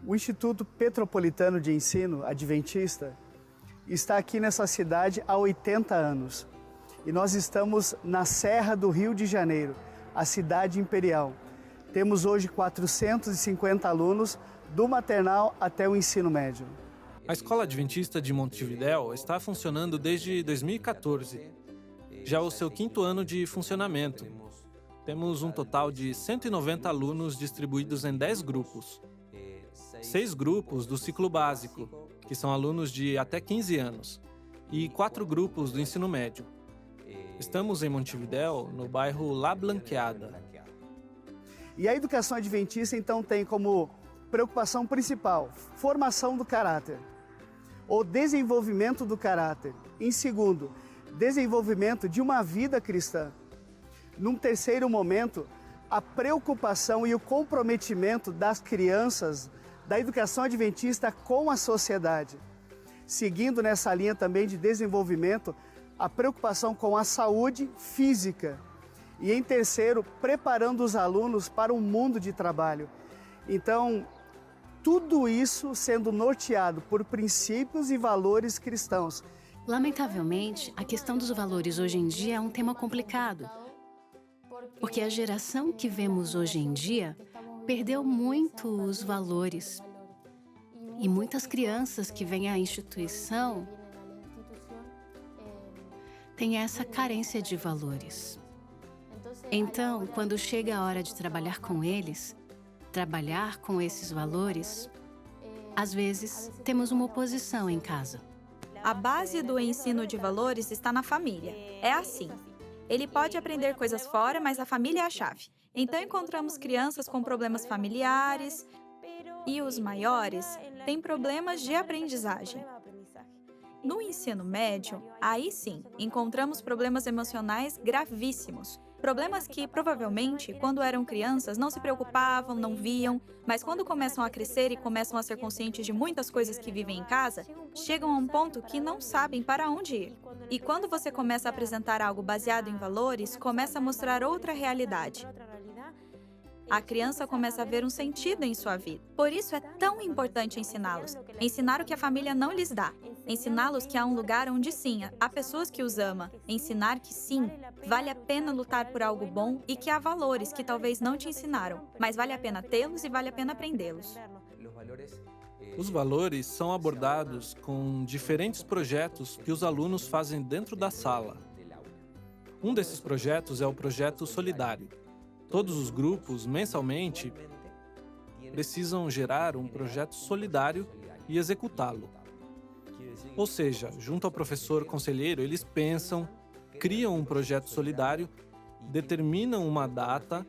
O Instituto Petropolitano de Ensino Adventista está aqui nessa cidade há 80 anos. E nós estamos na Serra do Rio de Janeiro, a cidade imperial. Temos hoje 450 alunos, do maternal até o ensino médio. A Escola Adventista de Montevidéu está funcionando desde 2014. Já é o seu 5º ano de funcionamento. Temos um total de 190 alunos distribuídos em 10 grupos. 6 grupos do ciclo básico, que são alunos de até 15 anos, e 4 grupos do ensino médio. Estamos em Montevidéu, no bairro La Blanqueada. E a educação adventista, então, tem como preocupação principal formação do caráter, o desenvolvimento do caráter. Em segundo, desenvolvimento de uma vida cristã. Num terceiro momento, a preocupação e o comprometimento das crianças da educação adventista com a sociedade. Seguindo nessa linha também de desenvolvimento, a preocupação com a saúde física. E em terceiro, preparando os alunos para um mundo de trabalho. Então, tudo isso sendo norteado por princípios e valores cristãos. Lamentavelmente, a questão dos valores hoje em dia é um tema complicado, porque a geração que vemos hoje em dia perdeu muito os valores. E muitas crianças que vêm à instituição têm essa carência de valores. Então, quando chega a hora de trabalhar com eles, trabalhar com esses valores, às vezes temos uma oposição em casa. A base do ensino de valores está na família. É assim. Ele pode aprender coisas fora, mas a família é a chave. Então encontramos crianças com problemas familiares e os maiores têm problemas de aprendizagem. No ensino médio, aí sim, encontramos problemas emocionais gravíssimos. Problemas que, provavelmente, quando eram crianças, não se preocupavam, não viam, mas quando começam a crescer e começam a ser conscientes de muitas coisas que vivem em casa, chegam a um ponto que não sabem para onde ir. E quando você começa a apresentar algo baseado em valores, começa a mostrar outra realidade. A criança começa a ver um sentido em sua vida. Por isso é tão importante ensiná-los. Ensinar o que a família não lhes dá. Ensiná-los que há um lugar onde sim, há pessoas que os amam. Ensinar que sim, vale a pena lutar por algo bom e que há valores que talvez não te ensinaram, mas vale a pena tê-los e vale a pena aprendê-los. Os valores são abordados com diferentes projetos que os alunos fazem dentro da sala. Um desses projetos é o projeto solidário. Todos os grupos, mensalmente, precisam gerar um projeto solidário e executá-lo. Ou seja, junto ao professor conselheiro, eles pensam, criam um projeto solidário, determinam uma data,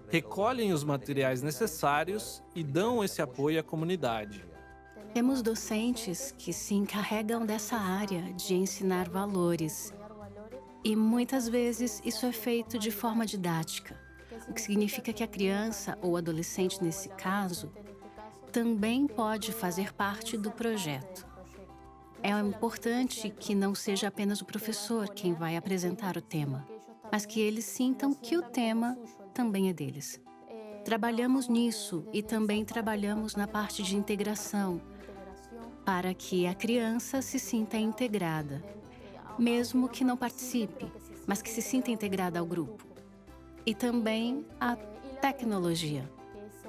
recolhem os materiais necessários e dão esse apoio à comunidade. Temos docentes que se encarregam dessa área de ensinar valores. E muitas vezes isso é feito de forma didática, o que significa que a criança, ou adolescente nesse caso, também pode fazer parte do projeto. É importante que não seja apenas o professor quem vai apresentar o tema, mas que eles sintam que o tema também é deles. Trabalhamos nisso e também trabalhamos na parte de integração, para que a criança se sinta integrada, mesmo que não participe, mas que se sinta integrada ao grupo. E também a tecnologia,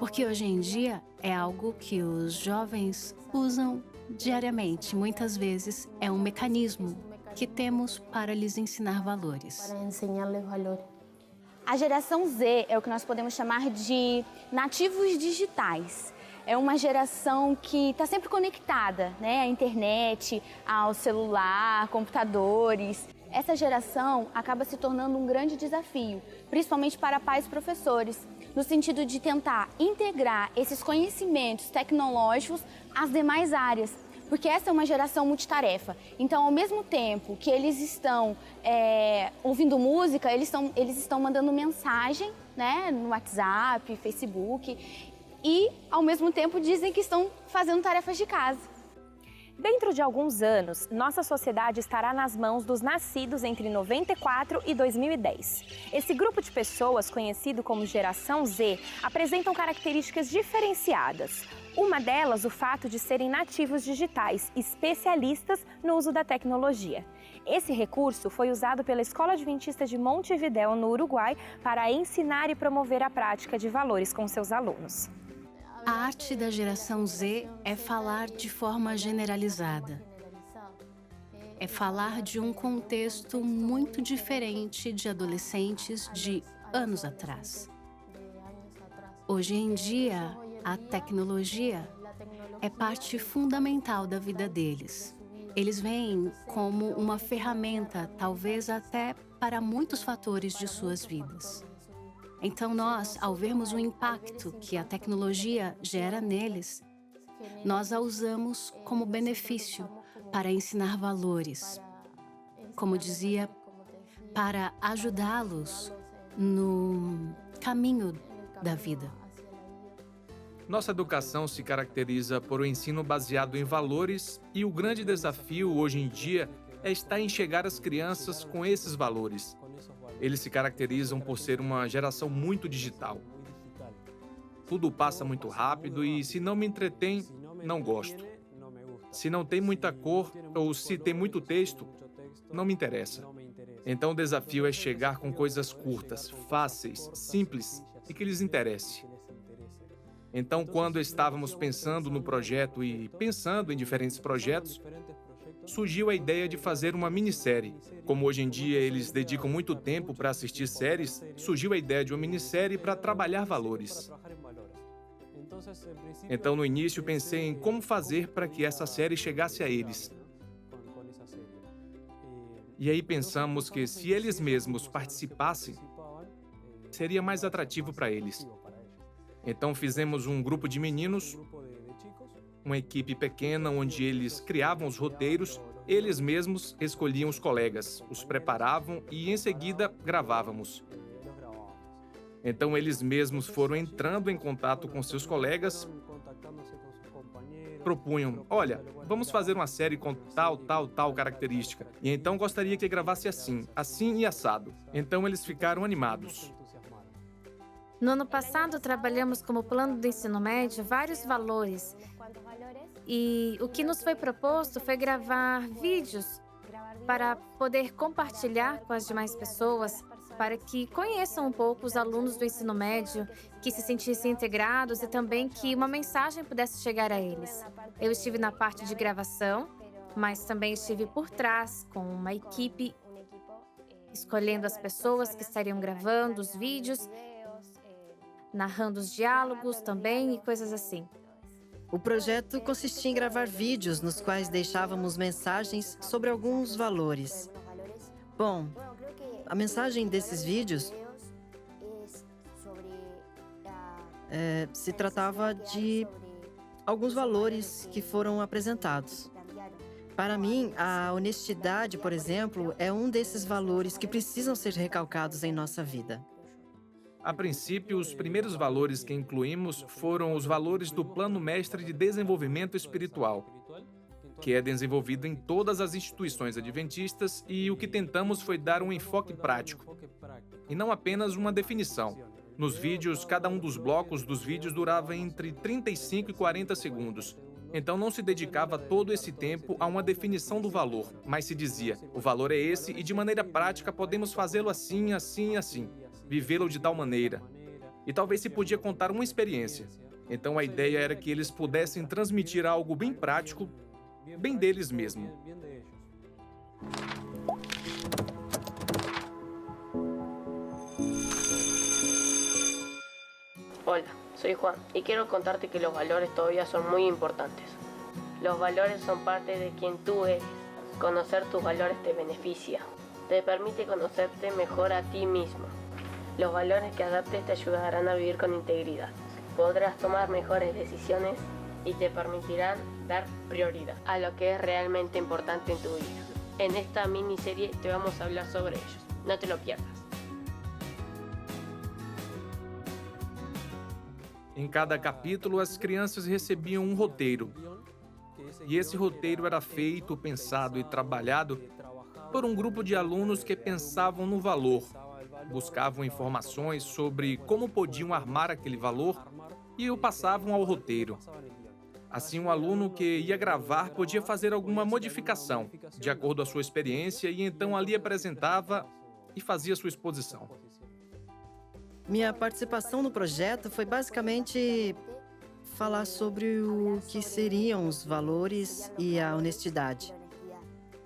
porque hoje em dia é algo que os jovens usam diariamente. Muitas vezes é um mecanismo que temos para lhes ensinar valores. A geração Z é o que nós podemos chamar de nativos digitais. É uma geração que está sempre conectada, né, à internet, ao celular, computadores. Essa geração acaba se tornando um grande desafio, principalmente para pais e professores, no sentido de tentar integrar esses conhecimentos tecnológicos às demais áreas, porque essa é uma geração multitarefa. Então, ao mesmo tempo que eles estão ouvindo música, eles estão mandando mensagem, né, no WhatsApp, Facebook, e, ao mesmo tempo, dizem que estão fazendo tarefas de casa. Dentro de alguns anos, nossa sociedade estará nas mãos dos nascidos entre 94 e 2010. Esse grupo de pessoas, conhecido como Geração Z, apresentam características diferenciadas. Uma delas, o fato de serem nativos digitais, especialistas no uso da tecnologia. Esse recurso foi usado pela Escola Adventista de Montevidéu, no Uruguai, para ensinar e promover a prática de valores com seus alunos. A arte da geração Z é falar de forma generalizada. É falar de um contexto muito diferente de adolescentes de anos atrás. Hoje em dia, a tecnologia é parte fundamental da vida deles. Eles veem como uma ferramenta, talvez até para muitos fatores de suas vidas. Então nós, ao vermos o impacto que a tecnologia gera neles, nós a usamos como benefício para ensinar valores. Como dizia, para ajudá-los no caminho da vida. Nossa educação se caracteriza por um ensino baseado em valores e o grande desafio hoje em dia é estar em chegar às crianças com esses valores. Eles se caracterizam por ser uma geração muito digital. Tudo passa muito rápido e se não me entretém, não gosto. Se não tem muita cor ou se tem muito texto, não me interessa. Então o desafio é chegar com coisas curtas, fáceis, simples e que lhes interesse. Então, quando estávamos pensando no projeto e pensando em diferentes projetos, surgiu a ideia de fazer uma minissérie. Como hoje em dia eles dedicam muito tempo para assistir séries, surgiu a ideia de uma minissérie para trabalhar valores. Então, no início, pensei em como fazer para que essa série chegasse a eles. E aí pensamos que se eles mesmos participassem, seria mais atrativo para eles. Então fizemos um grupo de meninos, uma equipe pequena onde eles criavam os roteiros, eles mesmos escolhiam os colegas, os preparavam e em seguida gravávamos. Então eles mesmos foram entrando em contato com seus colegas, propunham, olha, vamos fazer uma série com tal característica, e então gostaria que gravasse assim e assado. Então eles ficaram animados. No ano passado, trabalhamos como plano do ensino médio vários valores. E o que nos foi proposto foi gravar vídeos para poder compartilhar com as demais pessoas, para que conheçam um pouco os alunos do ensino médio, que se sentissem integrados e também que uma mensagem pudesse chegar a eles. Eu estive na parte de gravação, mas também estive por trás com uma equipe, escolhendo as pessoas que estariam gravando os vídeos, narrando os diálogos também e coisas assim. O projeto consistia em gravar vídeos nos quais deixávamos mensagens sobre alguns valores. Bom, a mensagem desses vídeos se tratava de alguns valores que foram apresentados. Para mim, a honestidade, por exemplo, é um desses valores que precisam ser recalcados em nossa vida. A princípio, os primeiros valores que incluímos foram os valores do Plano Mestre de Desenvolvimento Espiritual, que é desenvolvido em todas as instituições adventistas, e o que tentamos foi dar um enfoque prático, e não apenas uma definição. Nos vídeos, cada um dos blocos dos vídeos durava entre 35 e 40 segundos. Então não se dedicava todo esse tempo a uma definição do valor, mas se dizia, o valor é esse e de maneira prática podemos fazê-lo assim, assim e assim. Vivê-lo de tal maneira. E talvez se podia contar uma experiência. Então a ideia era que eles pudessem transmitir algo bem prático, bem deles mesmo. Hola, soy Juan y quiero contarte que los valores todavía son muy importantes. Los valores son parte de quien tú eres. Conocer tus valores te beneficia. Te permite conocerte mejor a ti mismo. Los valores que adaptes te ayudarán a vivir con integridad. Podrás tomar mejores decisiones y te permitirán dar prioridad a lo que es realmente importante en tu vida. En esta miniserie te vamos a hablar sobre ellos. No te lo pierdas. Em cada capítulo, as crianças recebiam um roteiro. E esse roteiro era feito, pensado e trabalhado por um grupo de alunos que pensavam no valor, buscavam informações sobre como podiam armar aquele valor e o passavam ao roteiro. Assim, um aluno que ia gravar podia fazer alguma modificação, de acordo com a sua experiência, e então ali apresentava e fazia sua exposição. Minha participação no projeto foi basicamente falar sobre o que seriam os valores e a honestidade.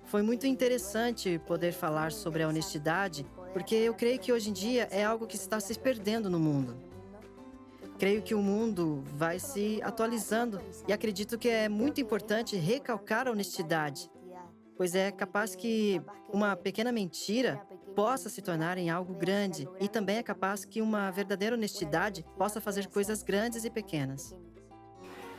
Foi muito interessante poder falar sobre a honestidade, porque eu creio que hoje em dia é algo que está se perdendo no mundo. Creio que o mundo vai se atualizando e acredito que é muito importante recalcar a honestidade, pois é capaz que uma pequena mentira possa se tornar em algo grande y também é capaz que uma verdadeira honestidade possa fazer coisas grandes y pequenas.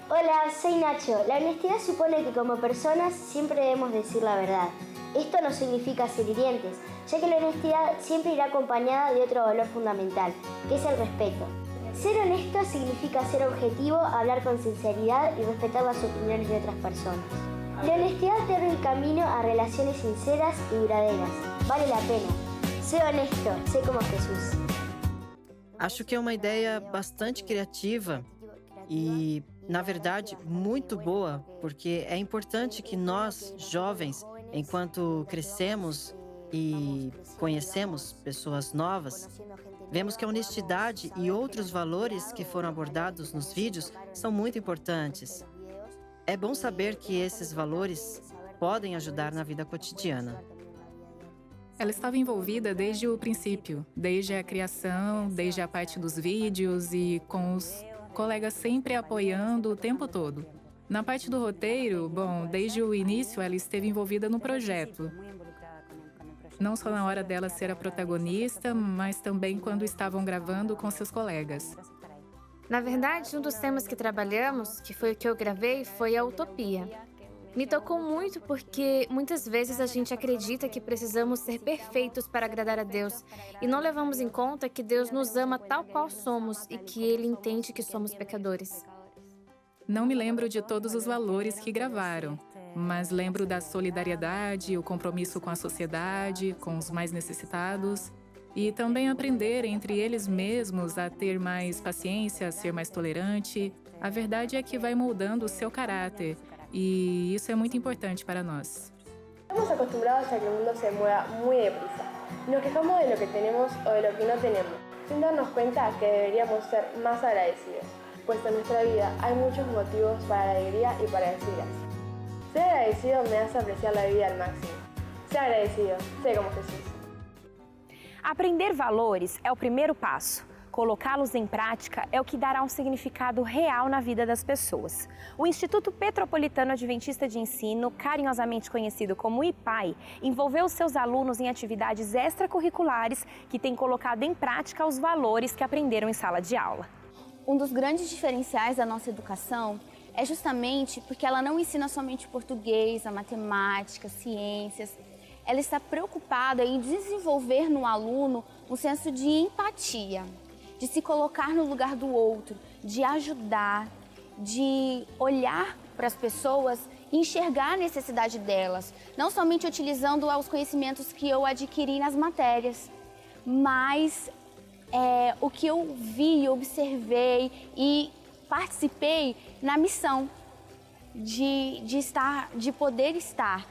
Hola, soy Nacho. La honestidad supone que como personas siempre debemos decir la verdad. Esto no significa ser hirientes, ya que la honestidad siempre irá acompañada de otro valor fundamental, que es el respeto. Ser honesto significa ser objetivo, hablar con sinceridad y respetar las opiniones de otras personas. La honestidad te abre el camino a relaciones sinceras y duraderas. Vale la pena. Sé honesto, sé como Jesús. Acho que é uma ideia bastante criativa e, na verdade, muito boa, porque é importante que nós, jovens, enquanto crescemos e conhecemos pessoas novas, vemos que a honestidade e outros valores que foram abordados nos vídeos são muito importantes. É bom saber que esses valores podem ajudar na vida cotidiana. Ela estava envolvida desde o princípio, desde a criação, desde a parte dos vídeos e com os colegas sempre apoiando o tempo todo. Na parte do roteiro, bom, desde o início ela esteve envolvida no projeto. Não só na hora dela ser a protagonista, mas também quando estavam gravando com seus colegas. Na verdade, um dos temas que trabalhamos, que foi o que eu gravei, foi a utopia. Me tocou muito porque muitas vezes a gente acredita que precisamos ser perfeitos para agradar a Deus e não levamos em conta que Deus nos ama tal qual somos e que Ele entende que somos pecadores. Não me lembro de todos os valores que gravaram, mas lembro da solidariedade, o compromisso com a sociedade, com os mais necessitados, e também aprender entre eles mesmos a ter mais paciência, a ser mais tolerante. A verdade é que vai moldando o seu caráter, e isso é muito importante para nós. Estamos acostumbrados a que el mundo se mueva muy deprisa. Nos quejamos de lo que tenemos o de lo que no tenemos, sin darnos cuenta que deberíamos ser más agradecidos, pues en nuestra vida hay muchos motivos para la alegría y para decir gracias. Ser agradecido me hace apreciar la vida al máximo. Ser agradecido, sé como Jesús. Aprender valores é o primeiro passo. Colocá-los em prática é o que dará um significado real na vida das pessoas. O Instituto Petropolitano Adventista de Ensino, carinhosamente conhecido como IPAE, envolveu seus alunos em atividades extracurriculares que têm colocado em prática os valores que aprenderam em sala de aula. Um dos grandes diferenciais da nossa educação é justamente porque ela não ensina somente português, a matemática, ciências. Ela está preocupada em desenvolver no aluno um senso de empatia, de se colocar no lugar do outro, de ajudar, de olhar para as pessoas e enxergar a necessidade delas, não somente utilizando os conhecimentos que eu adquiri nas matérias, mas o que eu vi, observei e participei na missão de poder estar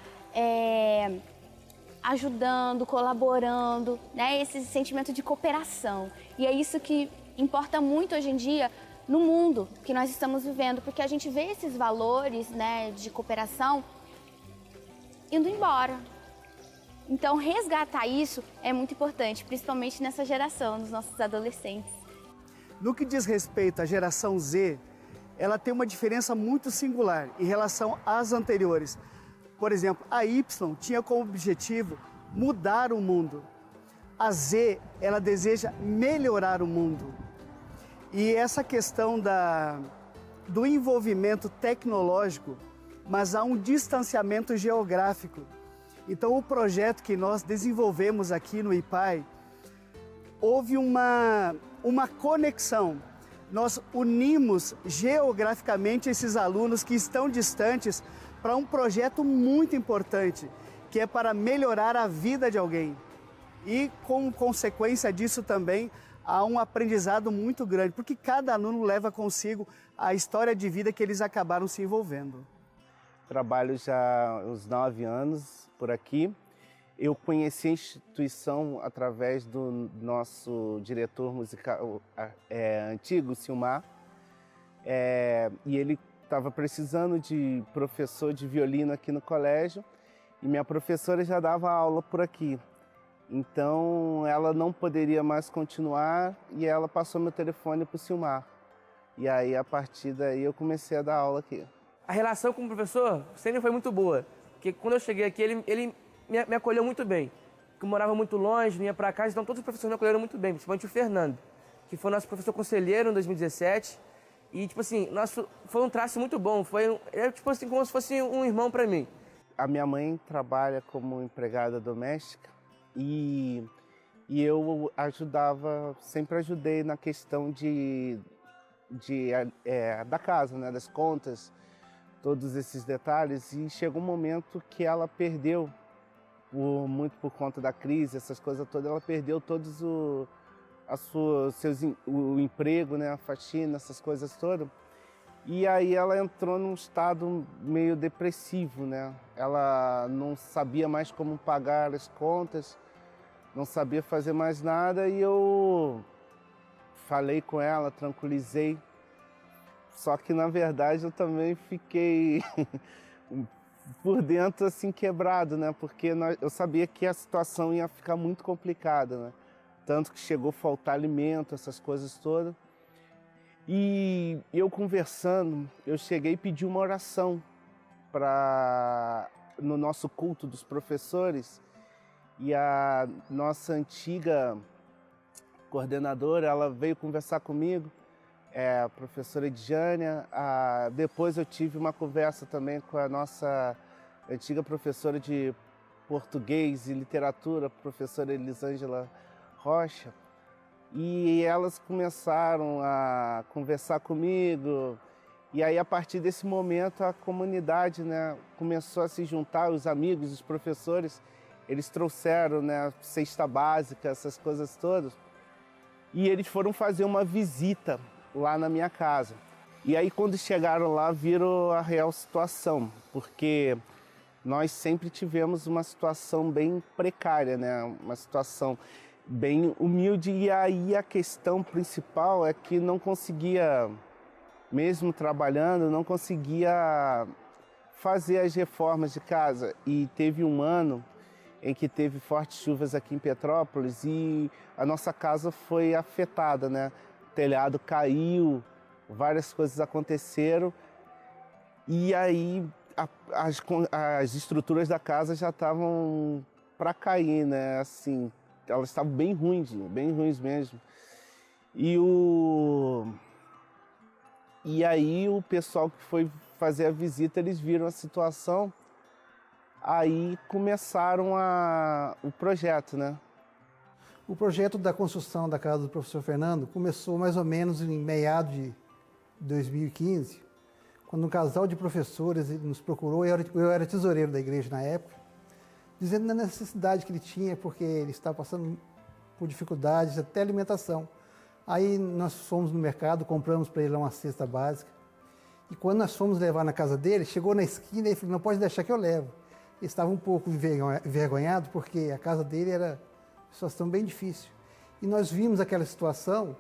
ajudando, colaborando, né? Esse sentimento de cooperação. E é isso que importa muito hoje em dia no mundo que nós estamos vivendo, porque a gente vê esses valores, né, de cooperação indo embora. Então, resgatar isso é muito importante, principalmente nessa geração, nos nossos adolescentes. No que diz respeito à geração Z, ela tem uma diferença muito singular em relação às anteriores. Por exemplo, a Y tinha como objetivo mudar o mundo. A Z, ela deseja melhorar o mundo. E essa questão do envolvimento tecnológico, mas há um distanciamento geográfico. Então, o projeto que nós desenvolvemos aqui no IPAE, houve uma conexão. Nós unimos geograficamente esses alunos que estão distantes para um projeto muito importante, que é para melhorar a vida de alguém. E, com consequência disso também, há um aprendizado muito grande, porque cada aluno leva consigo a história de vida que eles acabaram se envolvendo. Trabalho já há uns 9 anos por aqui. Eu conheci a instituição através do nosso diretor musical antigo, Silmar, e ele estava precisando de professor de violino aqui no colégio, e minha professora já dava aula por aqui. Então ela não poderia mais continuar e ela passou meu telefone para o Silmar. E aí, a partir daí, eu comecei a dar aula aqui. A relação com o professor sempre foi muito boa, porque quando eu cheguei aqui, ele me acolheu muito bem. Porque eu morava muito longe, vinha para casa, então todos os professores me acolheram muito bem, principalmente o Fernando, que foi nosso professor conselheiro em 2017. E, tipo assim, foi um traço muito bom, tipo assim, como se fosse um irmão para mim. A minha mãe trabalha como empregada doméstica e eu sempre ajudei na questão da casa, né, das contas, todos esses detalhes. E chegou um momento que ela perdeu, muito por conta da crise, essas coisas todas, ela perdeu todos o emprego, né, a faxina, essas coisas todas. E aí ela entrou num estado meio depressivo, né? Ela não sabia mais como pagar as contas, não sabia fazer mais nada, e eu falei com ela, tranquilizei. Só que, na verdade, eu também fiquei por dentro, assim, quebrado, né? Porque eu sabia que a situação ia ficar muito complicada, né? Tanto que chegou a faltar alimento, essas coisas todas. E eu conversando, eu cheguei e pedi uma oração no nosso culto dos professores. E a nossa antiga coordenadora, ela veio conversar comigo, a professora Edjânia. Depois eu tive uma conversa também com a nossa antiga professora de português e literatura, a professora Elisângela Rocha. E elas começaram a conversar comigo. E aí, a partir desse momento, a comunidade, né, começou a se juntar, os amigos, os professores, eles trouxeram, né, cesta básica, essas coisas todas. E eles foram fazer uma visita lá na minha casa. E aí, quando chegaram lá, viram a real situação, porque nós sempre tivemos uma situação bem precária, né, uma situação bem humilde. E aí a questão principal é que não conseguia, mesmo trabalhando, não conseguia fazer as reformas de casa. E teve um ano em que teve fortes chuvas aqui em Petrópolis e a nossa casa foi afetada, né? O telhado caiu, várias coisas aconteceram e aí as estruturas da casa já estavam para cair, né? Assim, elas estavam bem ruins mesmo. E aí o pessoal que foi fazer a visita, eles viram a situação, aí começaram o projeto, né? O projeto da construção da casa do professor Fernando começou mais ou menos em meados de 2015, quando um casal de professores nos procurou. Eu era tesoureiro da igreja na época, dizendo da necessidade que ele tinha, porque ele estava passando por dificuldades, até alimentação. Aí nós fomos no mercado, compramos para ele uma cesta básica. E quando nós fomos levar na casa dele, chegou na esquina e falou: não pode deixar que eu levo. Ele estava um pouco envergonhado, porque a casa dele era uma situação bem difícil. E nós vimos aquela situação,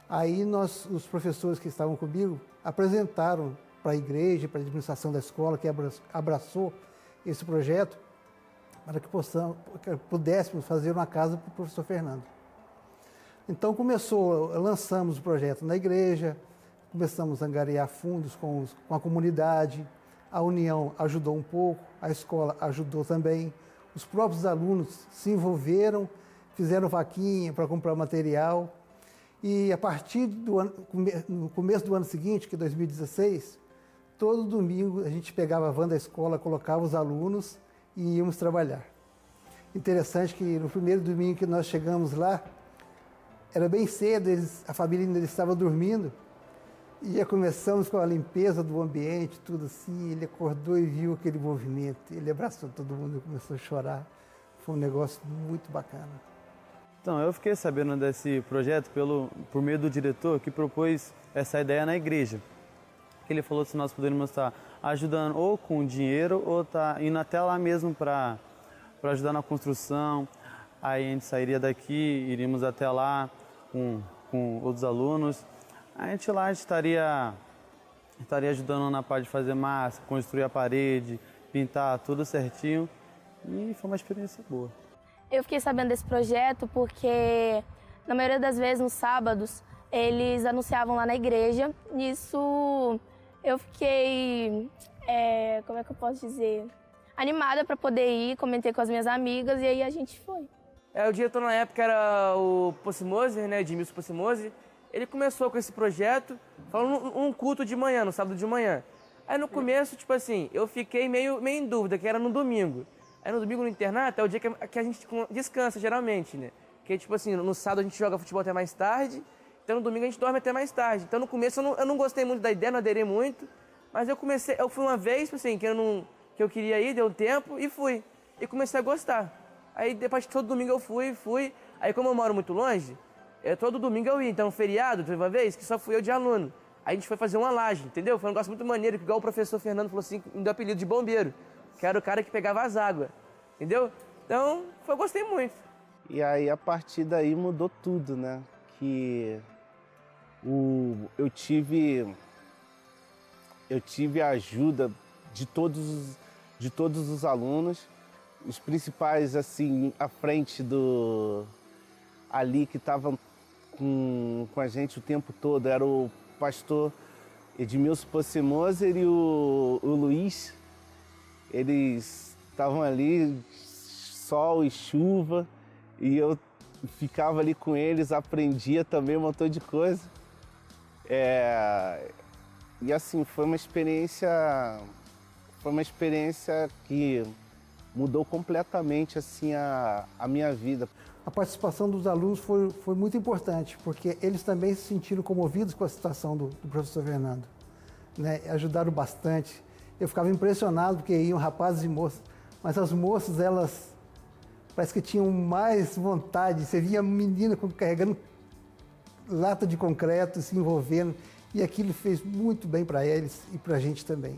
aí os professores que estavam comigo apresentaram para a igreja, para a administração da escola, que abraçou esse projeto, para que pudéssemos fazer uma casa para o professor Fernando. Então lançamos o projeto na igreja, começamos a angariar fundos com a comunidade, a União ajudou um pouco, a escola ajudou também, os próprios alunos se envolveram, fizeram vaquinha para comprar material, e a partir no começo do ano seguinte, que é 2016, todo domingo a gente pegava a van da escola, colocava os alunos e íamos trabalhar. Interessante que no primeiro domingo que nós chegamos lá, era bem cedo, a família ainda estava dormindo, E já começamos com a limpeza do ambiente, tudo assim. Ele acordou e viu aquele movimento. Ele abraçou todo mundo e começou a chorar. Foi um negócio muito bacana. Então, eu fiquei sabendo desse projeto por meio do diretor que propôs essa ideia na igreja. Que ele falou se nós poderíamos estar ajudando ou com dinheiro ou estar indo até lá mesmo para ajudar na construção. Aí a gente sairia daqui, iríamos até lá com outros alunos. A gente estaria ajudando na parte de fazer massa, construir a parede, pintar tudo certinho. E foi uma experiência boa. Eu fiquei sabendo desse projeto porque, na maioria das vezes, nos sábados, eles anunciavam lá na igreja. Nisso, eu fiquei, como é que eu posso dizer, animada para poder ir, comentei com as minhas amigas e aí a gente foi. O diretor na época era o Possimosi, né, Edmilson Possimosi. Ele começou com esse projeto, falando um culto de manhã, no sábado de manhã. Aí no começo, tipo assim, eu fiquei meio em dúvida, que era no domingo. Aí no domingo no internato é o dia que a gente descansa, geralmente, né? Porque, tipo assim, no sábado a gente joga futebol até mais tarde, então no domingo a gente dorme até mais tarde. Então no começo eu não gostei muito da ideia, não aderi muito, mas eu fui uma vez, tipo assim, que eu queria ir, deu tempo e fui. E comecei a gostar. Aí depois todo domingo eu fui. Aí como eu moro muito longe, todo domingo eu ia. Então feriado, teve uma vez que só fui eu de aluno. Aí a gente foi fazer uma laje, entendeu? Foi um negócio muito maneiro, igual o professor Fernando falou assim, me deu apelido de bombeiro, que era o cara que pegava as águas, entendeu? Então, eu gostei muito. E aí, a partir daí, mudou tudo, né? Que eu tive a ajuda de todos os alunos, os principais, assim, à frente ali que estavam com a gente o tempo todo, era o pastor Edmilson Possimoser e o Luiz. Eles estavam ali, sol e chuva, e eu ficava ali com eles, aprendia também um montão de coisa. E assim, foi uma experiência que mudou completamente assim, a minha vida. A participação dos alunos foi muito importante, porque eles também se sentiram comovidos com a situação do professor Fernando, né? Ajudaram bastante. Eu ficava impressionado, porque iam rapazes e moças, mas as moças, elas parece que tinham mais vontade. Você via a menina carregando lata de concreto, se envolvendo, e aquilo fez muito bem para eles e para a gente também.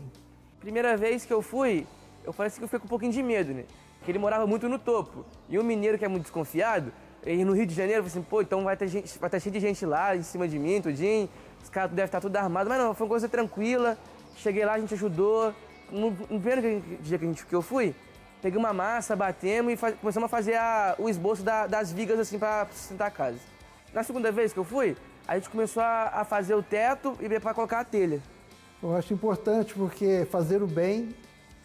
Primeira vez que eu fui, eu falei assim que eu fiquei com um pouquinho de medo, né? Porque ele morava muito no topo. E um mineiro que é muito desconfiado, e no Rio de Janeiro, eu falei assim, pô, então vai estar cheio de gente lá em cima de mim, tudinho, os caras devem estar tudo armados. Mas não, foi uma coisa tranquila. Cheguei lá, a gente ajudou. No primeiro dia que eu fui, peguei uma massa, batemos e começamos a fazer o esboço das vigas assim para sustentar a casa. Na segunda vez que eu fui, a gente começou a fazer o teto e para colocar a telha. Eu acho importante porque fazer o bem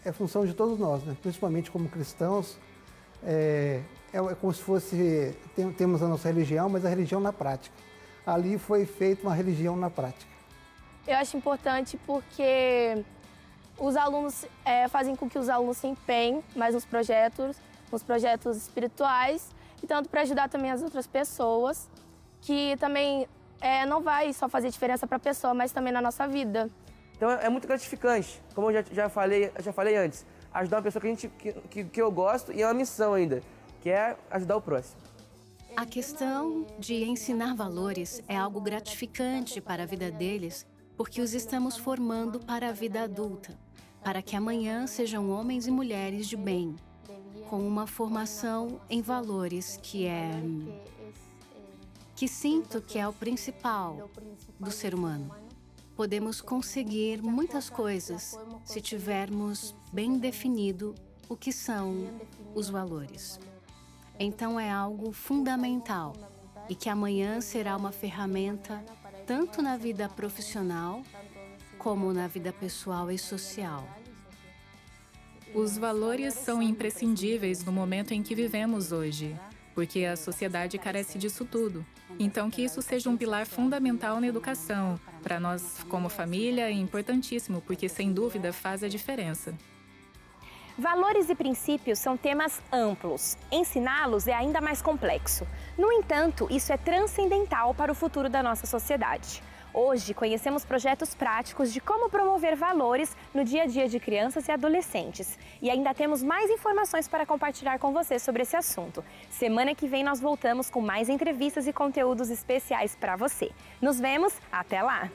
é função de todos nós, né? Principalmente como cristãos. É como se fosse, temos a nossa religião, mas a religião na prática. Ali foi feita uma religião na prática. Eu acho importante porque os alunos fazem com que os alunos se empenhem mais nos projetos espirituais, e tanto para ajudar também as outras pessoas, que também não vai só fazer diferença para a pessoa, mas também na nossa vida. Então é muito gratificante, como eu já falei antes, ajudar uma pessoa que eu gosto e é uma missão ainda, que é ajudar o próximo. A questão de ensinar valores é algo gratificante para a vida deles, porque os estamos formando para a vida adulta, para que amanhã sejam homens e mulheres de bem, com uma formação em valores que sinto que é o principal do ser humano. Podemos conseguir muitas coisas se tivermos bem definido o que são os valores. Então é algo fundamental e que amanhã será uma ferramenta tanto na vida profissional como na vida pessoal e social. Os valores são imprescindíveis no momento em que vivemos hoje, porque a sociedade carece disso tudo. Então, que isso seja um pilar fundamental na educação. Para nós, como família, é importantíssimo, porque, sem dúvida, faz a diferença. Valores e princípios são temas amplos. Ensiná-los é ainda mais complexo. No entanto, isso é transcendental para o futuro da nossa sociedade. Hoje conhecemos projetos práticos de como promover valores no dia a dia de crianças e adolescentes. E ainda temos mais informações para compartilhar com você sobre esse assunto. Semana que vem nós voltamos com mais entrevistas e conteúdos especiais para você. Nos vemos, até lá!